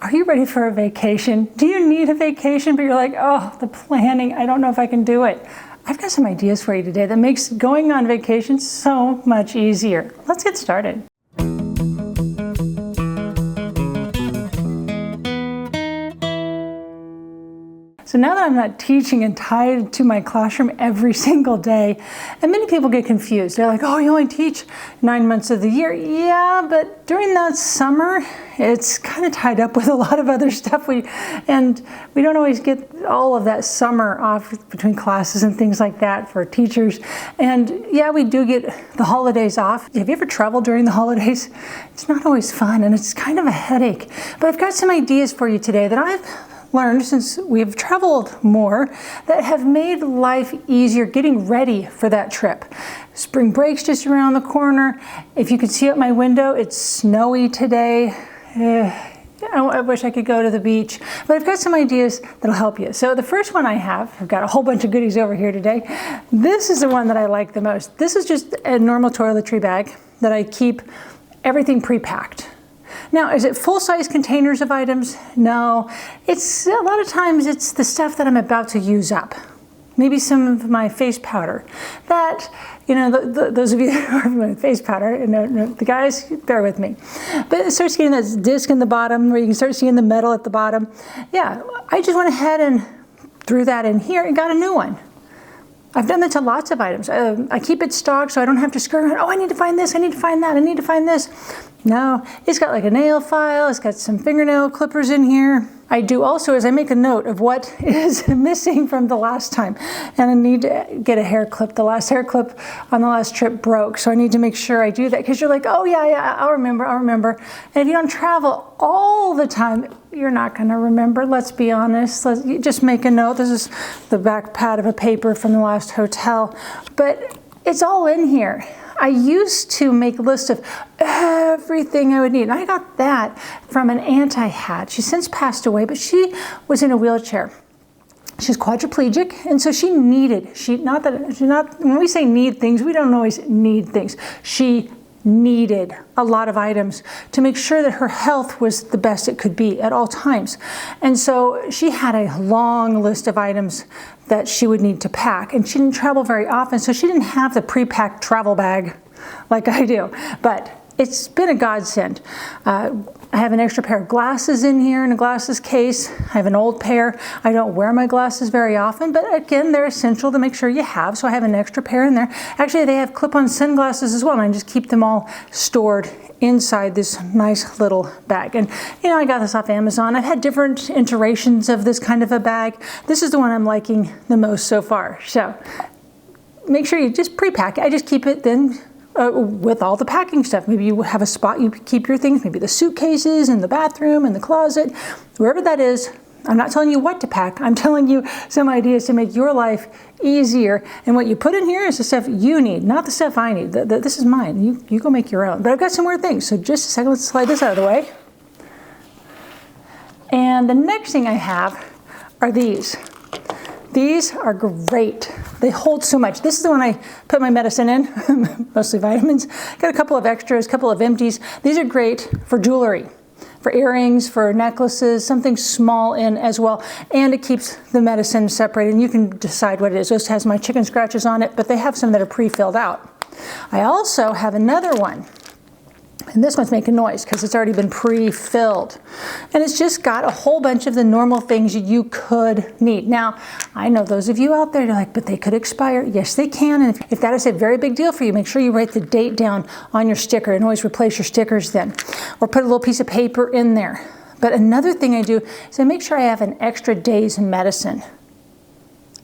Are you ready for a vacation? Do you need a vacation? But you're like, oh, the planning, I don't know if I can do it. I've got some ideas for you today that makes going on vacation so much easier. Let's get started. So now that I'm not teaching and tied to my classroom every single day, and many people get confused. They're like, oh, you only teach 9 months of the year. Yeah, but during that summer, it's kind of tied up with a lot of other stuff. And we don't always get all of that summer off between classes and things like that for teachers. And yeah, we do get the holidays off. Have you ever traveled during the holidays? It's not always fun and it's kind of a headache. But I've got some ideas for you today that I've learned since we've traveled more that have made life easier getting ready for that trip. Spring break's just around the corner. If you can see out my window, it's snowy today. I wish I could go to the beach, but I've got some ideas that'll help you. So the first one I've got a whole bunch of goodies over here today. This is the one that I like the most. This is just a normal toiletry bag that I keep everything pre-packed. Now, is it full-size containers of items? No, it's a lot of times it's the stuff that I'm about to use up. Maybe some of my face powder. That, you know, those of you who are familiar with face powder, the guys, bear with me. But it starts getting that disc in the bottom where you can start seeing the metal at the bottom. Yeah, I just went ahead and threw that in here and got a new one. I've done that to lots of items. I keep it stocked so I don't have to scurry around. Oh, I need to find this, I need to find that, I need to find this. No, it's got like a nail file, it's got some fingernail clippers in here. I do also is I make a note of what is missing from the last time. And I need to get a hair clip. The last hair clip on the last trip broke, so I need to make sure I do that because you're like, oh yeah, I'll remember. And if you don't travel all the time, you're not gonna remember, let's be honest. You just make a note. This is the back pad of a paper from the last hotel, but it's all in here. I used to make a list of everything I would need. And I got that from an aunt I had. She's since passed away, but she was in a wheelchair. She's quadriplegic, and so she needed, when we say need things, we don't always need things. She needed a lot of items to make sure that her health was the best it could be at all times. And so she had a long list of items that she would need to pack, and she didn't travel very often, so she didn't have the pre-packed travel bag like I do, but it's been a godsend. I have an extra pair of glasses in here in a glasses case. I have an old pair. I don't wear my glasses very often, but again, they're essential to make sure you have, so I have an extra pair in there. Actually, they have clip-on sunglasses as well, and I just keep them all stored inside this nice little bag. And you know, I got this off Amazon. I've had different iterations of this kind of a bag. This is the one I'm liking the most so far. So make sure you just pre-pack it. I just keep it then with all the packing stuff. Maybe you have a spot you keep your things, maybe the suitcases in the bathroom, in the closet, wherever that is. I'm not telling you what to pack. I'm telling you some ideas to make your life easier. And what you put in here is the stuff you need, not the stuff I need. This is mine. You go make your own. But I've got some more things. So just a second, let's slide this out of the way. And the next thing I have are these. These are great. They hold so much. This is the one I put my medicine in, mostly vitamins. Got a couple of extras, a couple of empties. These are great for jewelry, for earrings, for necklaces, something small in as well. And it keeps the medicine separated, and you can decide what it is. This has my chicken scratches on it, but they have some that are pre-filled out. I also have another one. And this one's making noise because it's already been pre-filled. And it's just got a whole bunch of the normal things you could need. Now, I know those of you out there, you're like, but they could expire. Yes, they can. And if that is a very big deal for you, make sure you write the date down on your sticker and always replace your stickers then. Or put a little piece of paper in there. But another thing I do is I make sure I have an extra day's medicine.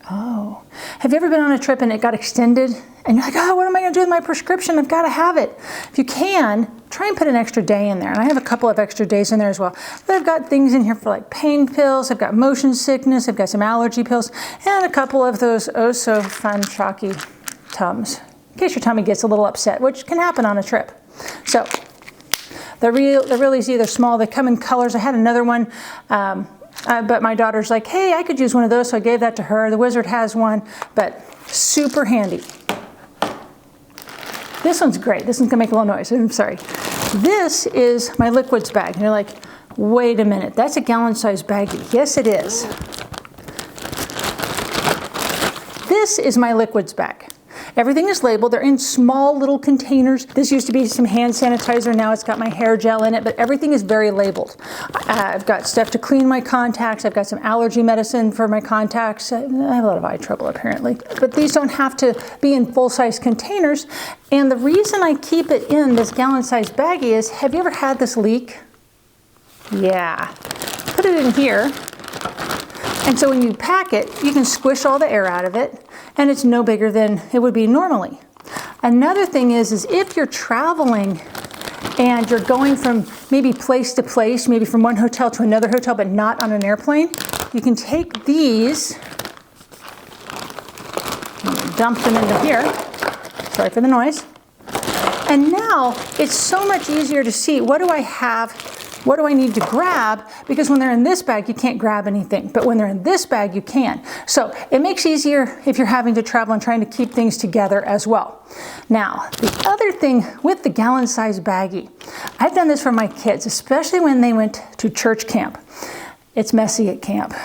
Oh, have you ever been on a trip and it got extended? And you're like, oh, what am I going to do with my prescription? I've got to have it. If you can, try and put an extra day in there. And I have a couple of extra days in there as well. But I've got things in here for like pain pills. I've got motion sickness. I've got some allergy pills. And a couple of those oh so fun chalky Tums. In case your tummy gets a little upset, which can happen on a trip. So they're really easy. They're small. They come in colors. I had another one. But my daughter's like, hey, I could use one of those, so I gave that to her. The Wizard has one, but super handy. This one's great. This one's gonna make a little noise. I'm sorry. This is my liquids bag. And you're like, Wait a minute, that's a gallon-sized baggie. Yes, it is. This is my liquids bag. Everything is labeled. They're in small little containers. This used to be some hand sanitizer. Now it's got my hair gel in it, but everything is very labeled. I've got stuff to clean my contacts. I've got some allergy medicine for my contacts. I have a lot of eye trouble apparently, but these don't have to be in full-size containers. And the reason I keep it in this gallon-sized baggie is, have you ever had this leak? Yeah. Put it in here. And so when you pack it, you can squish all the air out of it, and it's no bigger than it would be normally. Another thing is if you're traveling and you're going from maybe place to place, maybe from one hotel to another hotel, but not on an airplane, you can take these, dump them into here. Sorry for the noise. And now it's so much easier to see, what do I have? What do I need to grab? Because when they're in this bag, you can't grab anything. But when they're in this bag, you can. So it makes it easier if you're having to travel and trying to keep things together as well. Now, the other thing with the gallon-sized baggie, I've done this for my kids, especially when they went to church camp. It's messy at camp.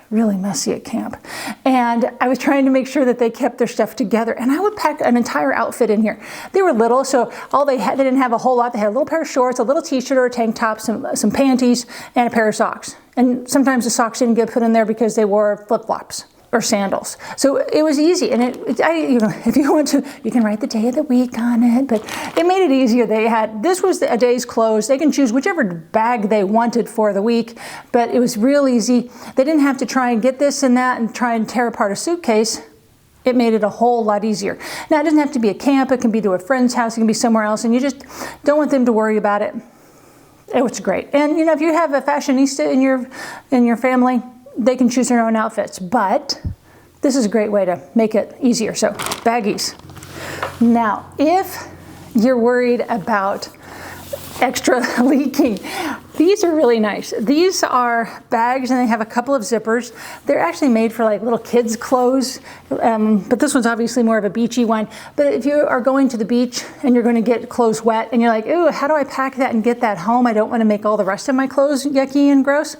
Really messy at camp. And I was trying to make sure that they kept their stuff together, and I would pack an entire outfit in here. They were little, so all they didn't have a whole lot. They had a little pair of shorts, a little t-shirt or a tank top, some panties, and a pair of socks. And sometimes the socks didn't get put in there because they wore flip-flops or sandals. So it was easy, and if you want to, you can write the day of the week on it, but it made it easier. This was a day's clothes. They can choose whichever bag they wanted for the week, but it was real easy. They didn't have to try and get this and that and try and tear apart a suitcase. It made it a whole lot easier. Now, it doesn't have to be a camp. It can be to a friend's house. It can be somewhere else, and you just don't want them to worry about it. It was great. And if you have a fashionista in your family, they can choose their own outfits, but this is a great way to make it easier. So, baggies. Now, if you're worried about extra leaking, these are really nice. These are bags, and they have a couple of zippers. They're actually made for like little kids' clothes, but this one's obviously more of a beachy one. But if you are going to the beach and you're going to get clothes wet, and you're like, ooh, how do I pack that and get that home? I don't want to make all the rest of my clothes yucky and gross.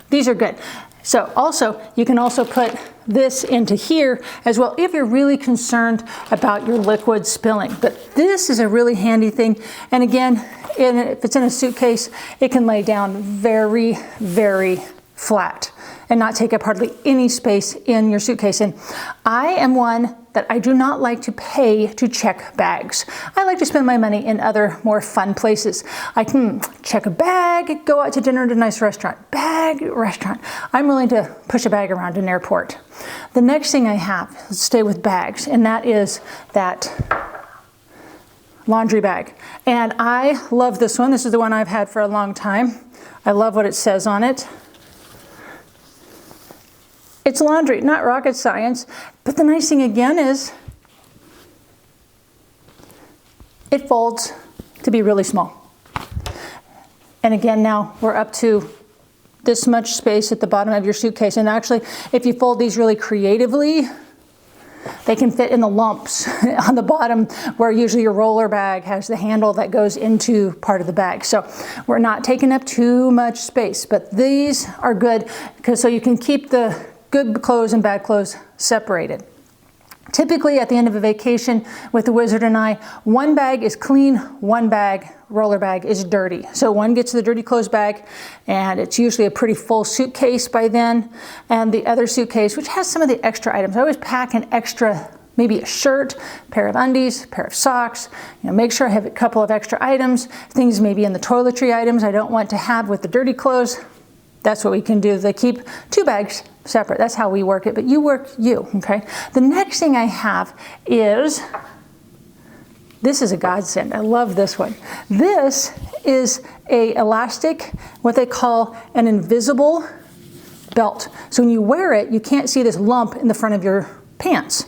These are good. So also, you can also put this into here as well if you're really concerned about your liquid spilling. But this is a really handy thing. And again, if it's in a suitcase, it can lay down very, very flat and not take up hardly any space in your suitcase. And I am one that I do not like to pay to check bags. I like to spend my money in other more fun places. I can check a bag, go out to dinner at a nice restaurant. Bag, restaurant. I'm willing to push a bag around an airport. The next thing I have, let's stay with bags, and that is that laundry bag. And I love this one. This is the one I've had for a long time. I love what it says on it. It's laundry, not rocket science, but the nice thing again is it folds to be really small. And again, now we're up to this much space at the bottom of your suitcase. And actually, if you fold these really creatively, they can fit in the lumps on the bottom where usually your roller bag has the handle that goes into part of the bag. So we're not taking up too much space, but these are good because so you can keep the good clothes and bad clothes separated. Typically at the end of a vacation with the Wizard and I, one bag is clean, one bag, roller bag, is dirty. So one gets the dirty clothes bag, and it's usually a pretty full suitcase by then. And the other suitcase, which has some of the extra items, I always pack an extra, maybe a shirt, pair of undies, pair of socks. Make sure I have a couple of extra items, things maybe in the toiletry items I don't want to have with the dirty clothes. That's what we can do. They keep two bags separate. That's how we work it, but you work you, okay? The next thing I have is, this is a godsend. I love this one. This is a elastic, what they call an invisible belt. So when you wear it, you can't see this lump in the front of your pants.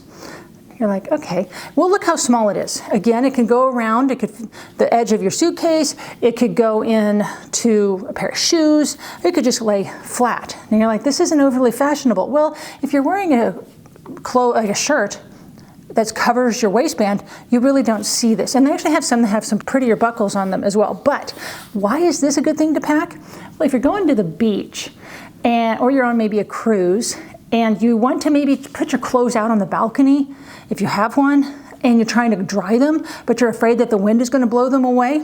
You're like, okay, well, look how small it is. Again, it can go around, the edge of your suitcase, it could go into a pair of shoes, it could just lay flat. And you're like, this isn't overly fashionable. Well, if you're wearing like a shirt that covers your waistband, you really don't see this. And they actually have some that have some prettier buckles on them as well. But why is this a good thing to pack? Well, if you're going to the beach or you're on maybe a cruise and you want to maybe put your clothes out on the balcony, if you have one, and you're trying to dry them, but you're afraid that the wind is going to blow them away,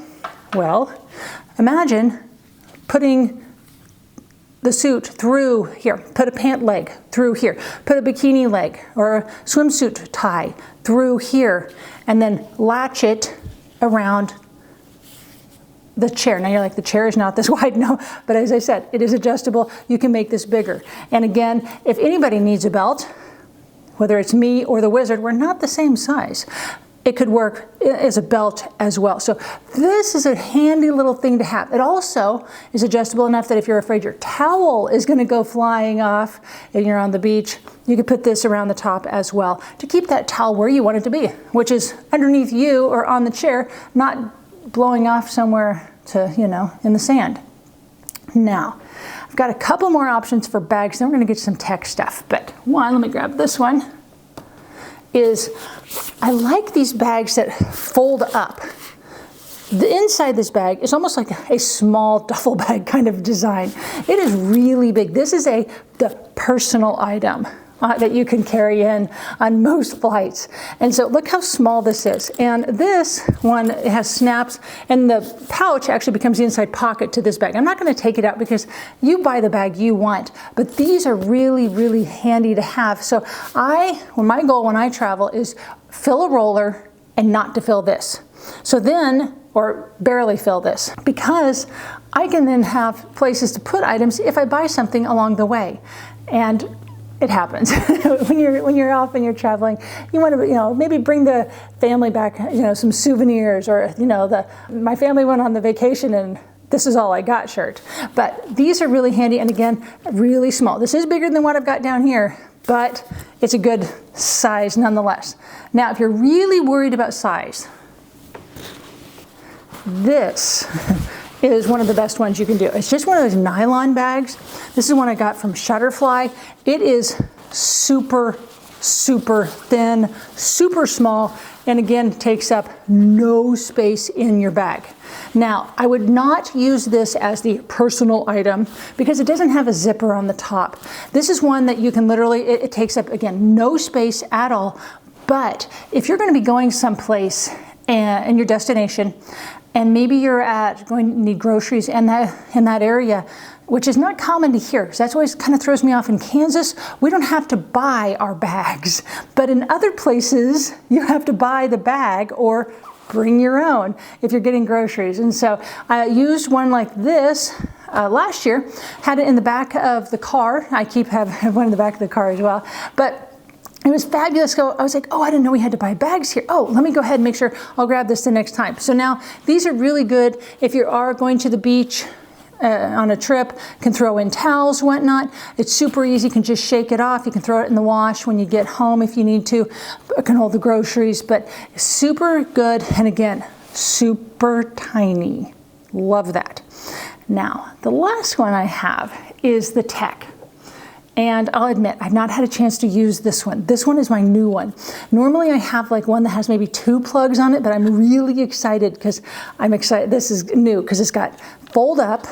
well, imagine putting the suit through here, put a pant leg through here, put a bikini leg or a swimsuit tie through here, and then latch it around the chair. Now you're like, the chair is not this wide. No, but as I said, it is adjustable. You can make this bigger. And again, if anybody needs a belt, whether it's me or the wizard, we're not the same size. It could work as a belt as well. So this is a handy little thing to have. It also is adjustable enough that if you're afraid your towel is going to go flying off and you're on the beach, you could put this around the top as well to keep that towel where you want it to be, which is underneath you or on the chair, not blowing off somewhere to, in the sand. Now, I've got a couple more options for bags, then we're going to get some tech stuff. But one, let me grab this one, is I like these bags that fold up. The inside this bag is almost like a small duffel bag kind of design. It is really big. This is the personal item that you can carry in on most flights. And so look how small this is. And this one has snaps, and the pouch actually becomes the inside pocket to this bag. I'm not going to take it out because you buy the bag you want, but these are really, really handy to have. So my goal when I travel is fill a roller and not to fill this. So then, or barely fill this, because I can then have places to put items if I buy something along the way. And it happens when you're off and you're traveling. You want to, maybe bring the family back, some souvenirs, or my family went on the vacation and this is all I got shirt. But these are really handy, and again, really small. This is bigger than what I've got down here, but it's a good size nonetheless. Now, if you're really worried about size, this is one of the best ones you can do. It's just one of those nylon bags. This is one I got from Shutterfly. It is super, super thin, super small, and again, takes up no space in your bag. Now, I would not use this as the personal item because it doesn't have a zipper on the top. This is one that you can literally, it takes up, again, no space at all. But if you're going to be going someplace in your destination, and maybe you're going to need groceries in that area, which is not common to hear, because that's always kind of throws me off. In Kansas, we don't have to buy our bags, but in other places, you have to buy the bag or bring your own if you're getting groceries. And so I used one like this last year, had it in the back of the car. I have one in the back of the car as well, but it was fabulous. So I was like, I didn't know we had to buy bags here. Let me go ahead and make sure I'll grab this the next time. So now these are really good if you are going to the beach on a trip, can throw in towels, whatnot. It's super easy. You can just shake it off. You can throw it in the wash when you get home if you need to. It can hold the groceries, but super good. And again, super tiny. Love that. Now, the last one I have is the tech. And I'll admit, I've not had a chance to use this one. This one is my new one. Normally I have like one that has maybe 2 plugs on it, but I'm really excited because this is new because it's got fold up.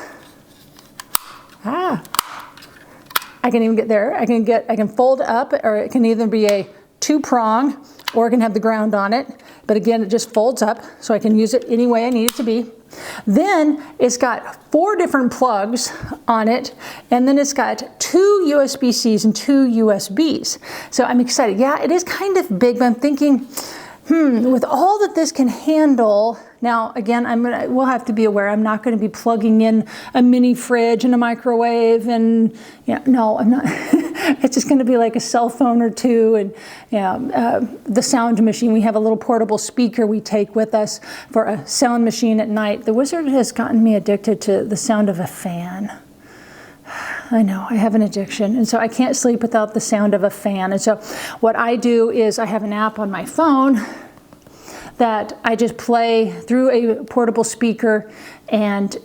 I can even get there. I can fold up, or it can either be a 2-prong or it can have the ground on it. But again, it just folds up so I can use it any way I need it to be. Then it's got 4 different plugs on it, and then it's got 2 USB-Cs and 2 USBs. So I'm excited. Yeah, it is kind of big, but I'm thinking, with all that this can handle, now again, we'll have to be aware, I'm not going to be plugging in a mini fridge and a microwave, and no, I'm not. It's just going to be like a cell phone or 2, and the sound machine. We have a little portable speaker we take with us for a sound machine at night. The wizard has gotten me addicted to the sound of a fan. I know, I have an addiction, and so I can't sleep without the sound of a fan. And so what I do is I have an app on my phone that I just play through a portable speaker, and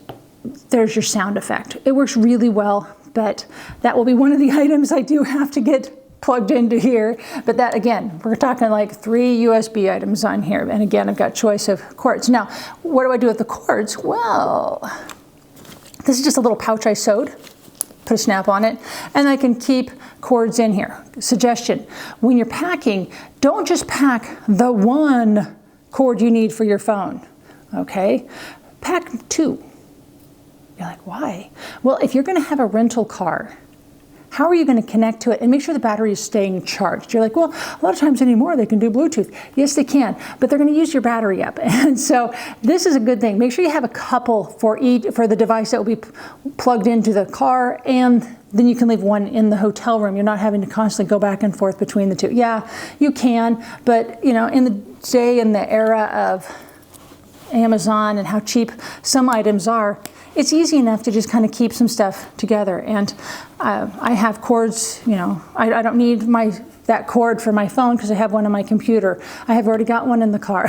there's your sound effect. It works really well, but that will be one of the items I do have to get plugged into here. But that, again, we're talking like 3 USB items on here. And again, I've got choice of cords. Now, what do I do with the cords? Well, This is just a little pouch I sewed. Put a snap on it, and I can keep cords in here. Suggestion, when you're packing, don't just pack the one cord you need for your phone, okay? Pack 2. You're like, why? Well, if you're gonna have a rental car, how are you going to connect to it and make sure the battery is staying charged? You're like, well, a lot of times anymore they can do Bluetooth. Yes, they can, but they're going to use your battery up. And so this is a good thing. Make sure you have a couple for the device that will be plugged into the car, and then you can leave one in the hotel room. You're not having to constantly go back and forth between the two. Yeah, you can, but you know, in the day and the era of Amazon and how cheap some items are, it's easy enough to just kind of keep some stuff together. And I have cords, you know, I don't need that cord for my phone because I have one on my computer. I have already got one in the car.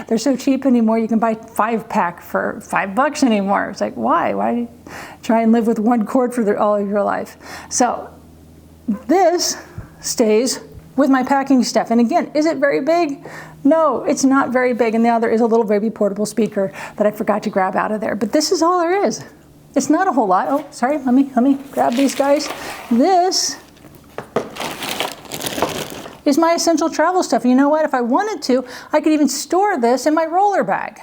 They're so cheap anymore. You can buy 5-pack for $5 anymore. It's like, why? Why do you try and live with one cord for all of your life? So this stays with my packing stuff. And again, is it very big? No, it's not very big. And now there is a little baby portable speaker that I forgot to grab out of there. But this is all there is. It's not a whole lot. Oh, sorry, let me grab these guys. This is my essential travel stuff. You know what? If I wanted to, I could even store this in my roller bag.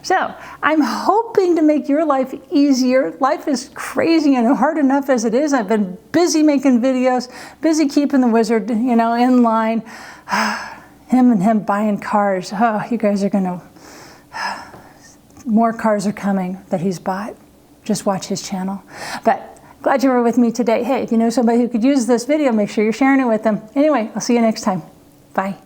So I'm hoping to make your life easier. Life is crazy and hard enough as it is. I've been busy making videos, busy keeping the wizard, you know, in line. Him buying cars. Oh, you guys are gonna, more cars are coming that he's bought. Just watch his channel. But glad you were with me today. Hey, if you know somebody who could use this video, make sure you're sharing it with them. Anyway, I'll see you next time. Bye.